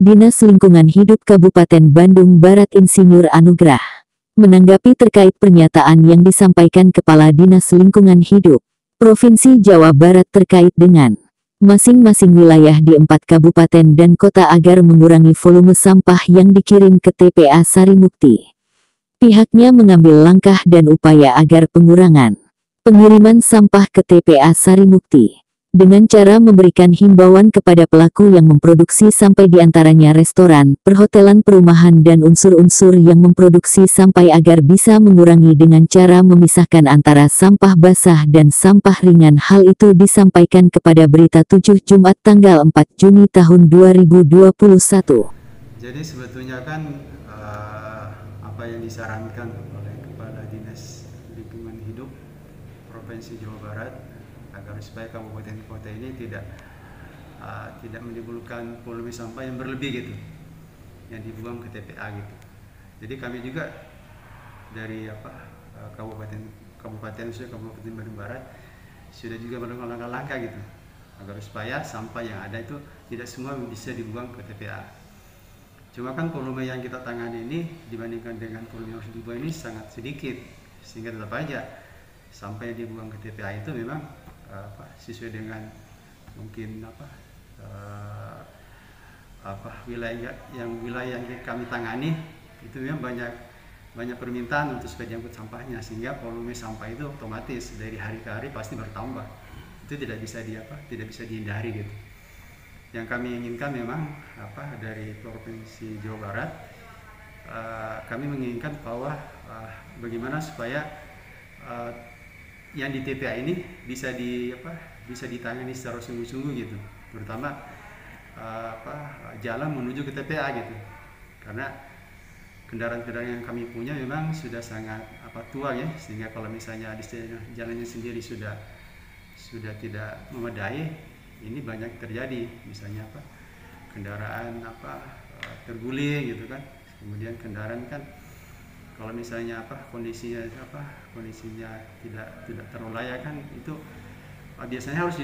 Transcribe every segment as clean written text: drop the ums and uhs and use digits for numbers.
Dinas Lingkungan Hidup Kabupaten Bandung Barat Insinyur Anugrah menanggapi terkait pernyataan yang disampaikan Kepala Dinas Lingkungan Hidup Provinsi Jawa Barat terkait dengan masing-masing wilayah di 4 kabupaten dan kota agar mengurangi volume sampah yang dikirim ke TPA Sarimukti. Pihaknya mengambil langkah dan upaya agar pengurangan pengiriman sampah ke TPA Sarimukti dengan cara memberikan himbauan kepada pelaku yang memproduksi sampai diantaranya restoran, perhotelan, perumahan dan unsur-unsur yang memproduksi sampai agar bisa mengurangi dengan cara memisahkan antara sampah basah dan sampah ringan. Hal itu disampaikan kepada Berita 7 Jumat tanggal 4 Juni tahun 2021. Jadi sebetulnya kan apa yang disarankan oleh Kepala Dinas Lingkungan Hidup Provinsi Jawa Barat agar supaya kabupaten kota ini tidak menimbulkan volume sampah yang berlebih gitu, yang dibuang ke TPA gitu. Jadi kami juga dari Kabupaten Bandung Barat sudah juga melakukan langkah-langkah gitu agar supaya sampah yang ada itu tidak semua bisa dibuang ke TPA. Cuma kan volume yang kita tangani ini dibandingkan dengan volume yang harus dibuang ini sangat sedikit, sehingga tetap aja sampah yang dibuang ke TPA itu memang sesuai dengan mungkin wilayah yang kami tangani itu memang banyak permintaan untuk supaya diangkut sampahnya, sehingga volume sampah itu otomatis dari hari ke hari pasti bertambah. Itu tidak bisa dihindari gitu. Yang kami inginkan memang dari Provinsi Jawa Barat, kami menginginkan bahwa bagaimana supaya yang di TPA ini bisa ditangani secara sungguh-sungguh gitu, terutama jalan menuju ke TPA gitu, karena kendaraan-kendaraan yang kami punya memang sudah sangat tua ya, sehingga kalau misalnya di jalannya sendiri sudah tidak memadai, ini banyak terjadi misalnya kendaraan terguling gitu kan, kemudian kendaraan kan kalau misalnya kondisinya tidak terlalu layak kan, itu biasanya harus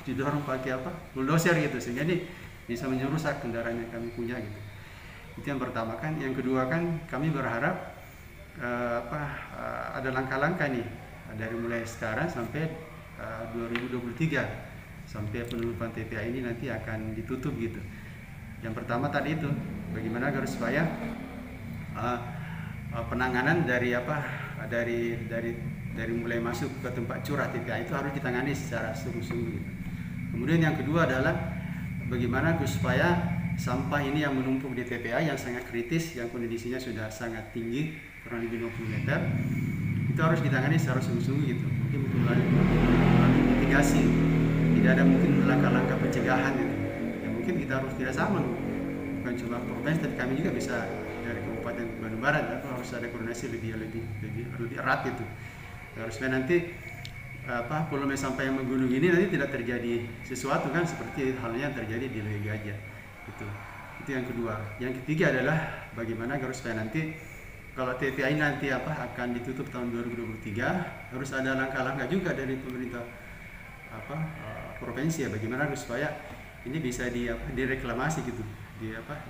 didorong pakai bulldozer gitu, sehingga ini bisa merusak kendaraan yang kami punya gitu. Itu yang pertama kan. Yang kedua kan kami berharap ada langkah-langkah nih dari mulai sekarang sampai 2023 sampai penutupan TPA ini nanti akan ditutup gitu. Yang pertama tadi itu bagaimana agar supaya penanganan dari mulai masuk ke tempat curah TPA itu harus ditangani secara sungguh-sungguh gitu. Kemudian yang kedua adalah bagaimana supaya sampah ini yang menumpuk di TPA yang sangat kritis, yang kondisinya sudah sangat tinggi, kurang lebih 20 meter, itu harus ditangani secara sungguh-sungguh gitu. Mungkin melalui mitigasi, tidak ada mungkin langkah-langkah pencegahan gitu. Ya mungkin kita harus tidak sama, bukan cuma provinsi, tapi kami juga bisa dari Kabupaten Bandung Barat harus ada koordinasi lebih erat gitu. Harusnya nanti volume sampah yang menggunung ini nanti tidak terjadi sesuatu kan seperti halnya yang terjadi di Leuwi Gajah gitu. Itu yang kedua. Yang ketiga adalah bagaimana agar supaya nanti kalau TPA ini nanti akan ditutup tahun 2023, harus ada langkah-langkah juga dari pemerintah provinsi ya, bagaimana supaya ini bisa direklamasi gitu,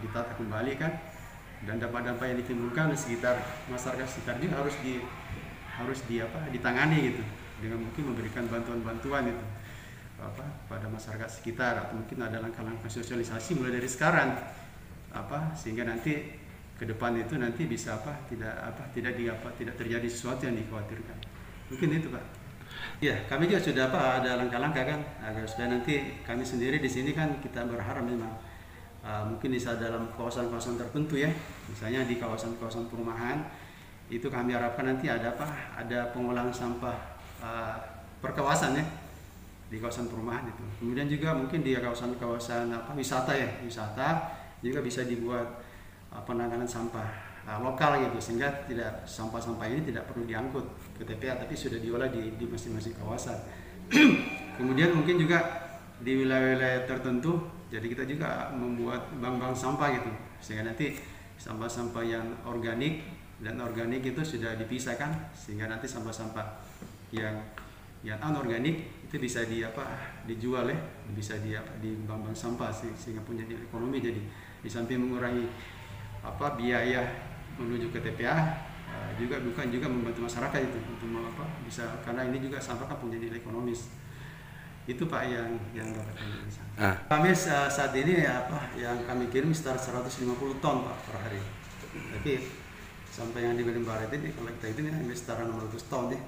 ditata kembali kan, dan dampak-dampak yang ditimbulkan di sekitar masyarakat sekitar juga harus ditangani gitu, dengan mungkin memberikan bantuan-bantuan itu pada masyarakat sekitar, atau mungkin ada langkah-langkah sosialisasi mulai dari sekarang sehingga nanti ke depan itu nanti bisa tidak terjadi sesuatu yang dikhawatirkan. Mungkin itu Pak. Ya, kami juga sudah ada langkah-langkah kan agar supaya nanti kami sendiri di sini kan kita berharap memang mungkin bisa dalam kawasan-kawasan tertentu ya, misalnya di kawasan-kawasan perumahan itu kami harapkan nanti ada pengolahan sampah per kawasan ya, di kawasan perumahan itu. Kemudian juga mungkin di kawasan-kawasan wisata juga bisa dibuat penanganan sampah lokal gitu, sehingga sampah-sampah ini tidak perlu diangkut ke TPA tapi sudah diolah di masing-masing kawasan. Kemudian mungkin juga di wilayah-wilayah tertentu, jadi kita juga membuat bank-bank sampah gitu, sehingga nanti sampah-sampah yang organik dan organik itu sudah dipisahkan, sehingga nanti sampah-sampah yang anorganik itu bisa dijual ya, bisa di bank-bank sampah, sehingga punya ekonomi jadi Di samping mengurangi biaya menuju ke TPA, juga bukan juga membantu masyarakat itu untuk bisa, karena ini juga sampah kan punya nilai ekonomis. Itu Pak yang dapat kami bisa. Kami saat ini yang kami kirim sekitar 150 ton Pak per hari. Tapi sampai yang di Bandung Barat ini kalau kita itu ini setara 600 ton deh.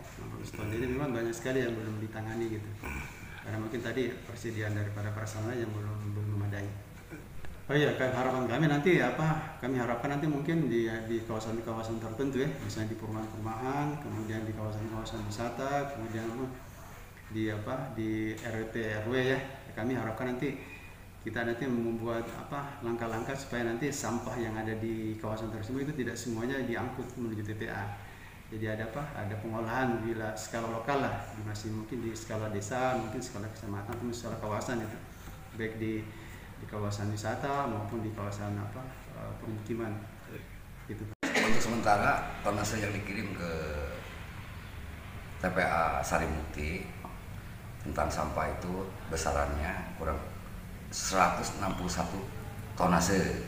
600 ton. Jadi memang banyak sekali yang belum ditangani gitu. Karena mungkin tadi persediaan daripada prasarana yang belum memadai. Oh iya, harapan kami nanti kami harapkan nanti mungkin di kawasan-kawasan tertentu ya, misalnya di perumahan-perumahan, kemudian di kawasan-kawasan wisata, kemudian di RT RW ya. Kami harapkan nanti kita membuat langkah-langkah supaya nanti sampah yang ada di kawasan tersebut itu tidak semuanya diangkut menuju TPA. Jadi ada pengolahan bila skala lokal lah, masih mungkin di skala desa, mungkin skala kecamatan, atau skala kawasan itu, baik di kawasan wisata maupun di kawasan permukiman. Gitu. Untuk sementara tonase yang dikirim ke TPA Sarimukti tentang sampah itu besarannya kurang 161 tonase,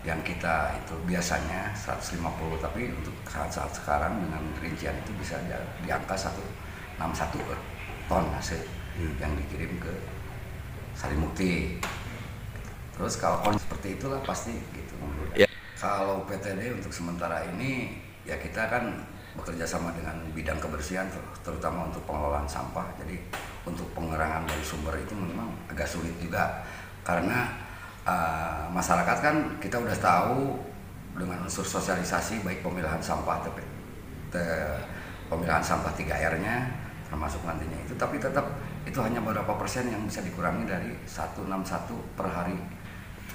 yang kita itu biasanya 150, tapi untuk saat sekarang dengan rincian itu bisa di angka 161 tonase yang dikirim ke Sarimukti. Terus kalau seperti itulah pasti gitu menurut. Kalau PTD untuk sementara ini ya kita kan bekerja sama dengan bidang kebersihan, terutama untuk pengelolaan sampah. Jadi untuk pengerangan dari sumber itu memang agak sulit juga, karena masyarakat kan kita udah tahu dengan unsur sosialisasi, baik pemilahan sampah, pemilahan sampah 3R-nya termasuk nantinya itu, tapi tetap itu hanya beberapa persen yang bisa dikurangi dari 161 per hari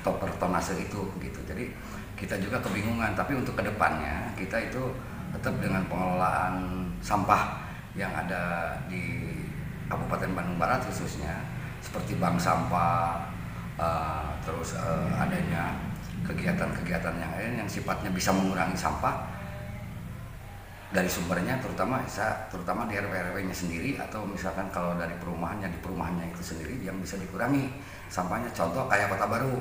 atau per tonase itu gitu. Jadi kita juga kebingungan, tapi untuk kedepannya kita itu tetap dengan pengelolaan sampah yang ada di Kabupaten Bandung Barat khususnya, seperti bank sampah, terus adanya kegiatan-kegiatan yang lain yang sifatnya bisa mengurangi sampah dari sumbernya, terutama di RW-RW-nya sendiri, atau misalkan kalau dari perumahannya, di perumahannya itu sendiri yang bisa dikurangi sampahnya. Contoh kayak Kota Baru.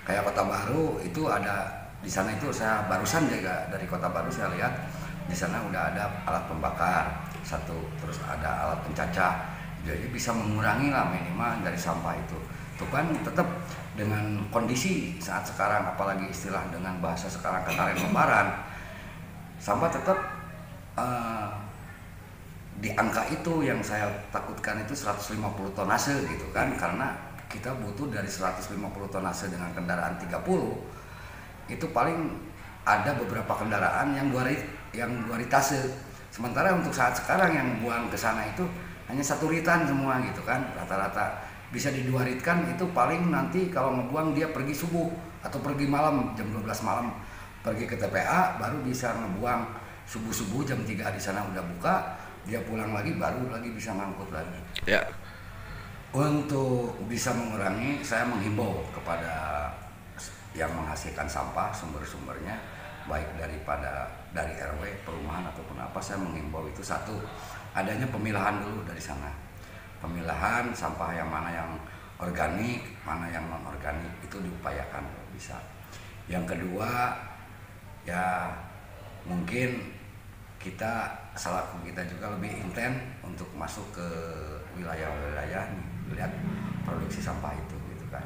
Kayak Kota Baru itu ada di sana, itu saya barusan juga dari Kota Baru saya lihat di sana udah ada alat pembakar satu, terus ada alat pencacah. Jadi bisa mengurangi lah minimal dari sampah itu. Itu kan tetap dengan kondisi saat sekarang, apalagi istilah dengan bahasa sekarang kekaren lebaran, sampah tetap di angka itu yang saya takutkan itu 150 tonase gitu kan, karena kita butuh dari 150 tonase dengan kendaraan 30 itu paling ada beberapa kendaraan yang 2 ritase. Sementara untuk saat sekarang yang buang ke sana itu hanya 1 ritan semua gitu kan, rata-rata bisa di 2 ritkan itu paling nanti kalau ngebuang dia pergi subuh atau pergi malam jam 12 malam pergi ke TPA, baru bisa ngebuang subuh-subuh jam 3 di sana udah buka, dia pulang lagi baru lagi bisa ngangkut lagi. Ya. Untuk bisa mengurangi, saya menghimbau kepada yang menghasilkan sampah sumber-sumbernya, baik dari RW, perumahan ataupun apa, saya menghimbau itu satu, adanya pemilahan dulu dari sana. Pemilahan sampah yang mana yang organik, mana yang non organik itu diupayakan bisa. Yang kedua ya mungkin kita selaku kita juga lebih intens untuk masuk ke wilayah-wilayah lihat produksi sampah itu gitu kan,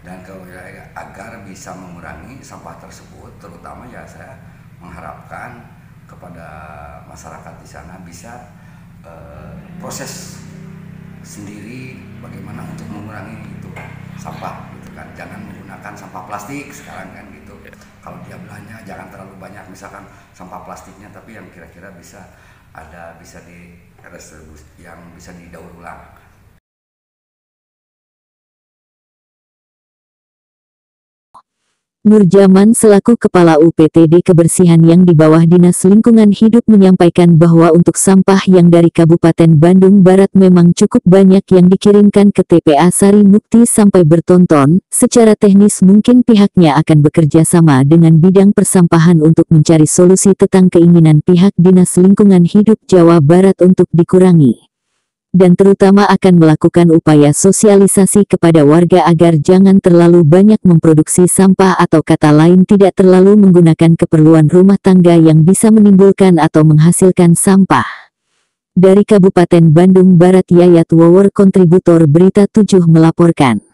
dan ke wilayah agar bisa mengurangi sampah tersebut. Terutama ya saya mengharapkan kepada masyarakat di sana bisa proses sendiri bagaimana untuk mengurangi itu sampah gitu kan, jangan menggunakan sampah plastik sekarang kan gitu. Kalau dia belanja jangan terlalu banyak misalkan sampah plastiknya, tapi yang kira-kira bisa di redistribusi, yang bisa didaur ulang. Nurjaman selaku Kepala UPTD Kebersihan yang di bawah Dinas Lingkungan Hidup menyampaikan bahwa untuk sampah yang dari Kabupaten Bandung Barat memang cukup banyak yang dikirimkan ke TPA Sarimukti sampai bertonton. Secara teknis mungkin pihaknya akan bekerja sama dengan bidang persampahan untuk mencari solusi tentang keinginan pihak Dinas Lingkungan Hidup Jawa Barat untuk dikurangi. dan terutama akan melakukan upaya sosialisasi kepada warga agar jangan terlalu banyak memproduksi sampah atau kata lain tidak terlalu menggunakan keperluan rumah tangga yang bisa menimbulkan atau menghasilkan sampah. Dari Kabupaten Bandung Barat, Yayat Wower, kontributor Berita 7 melaporkan.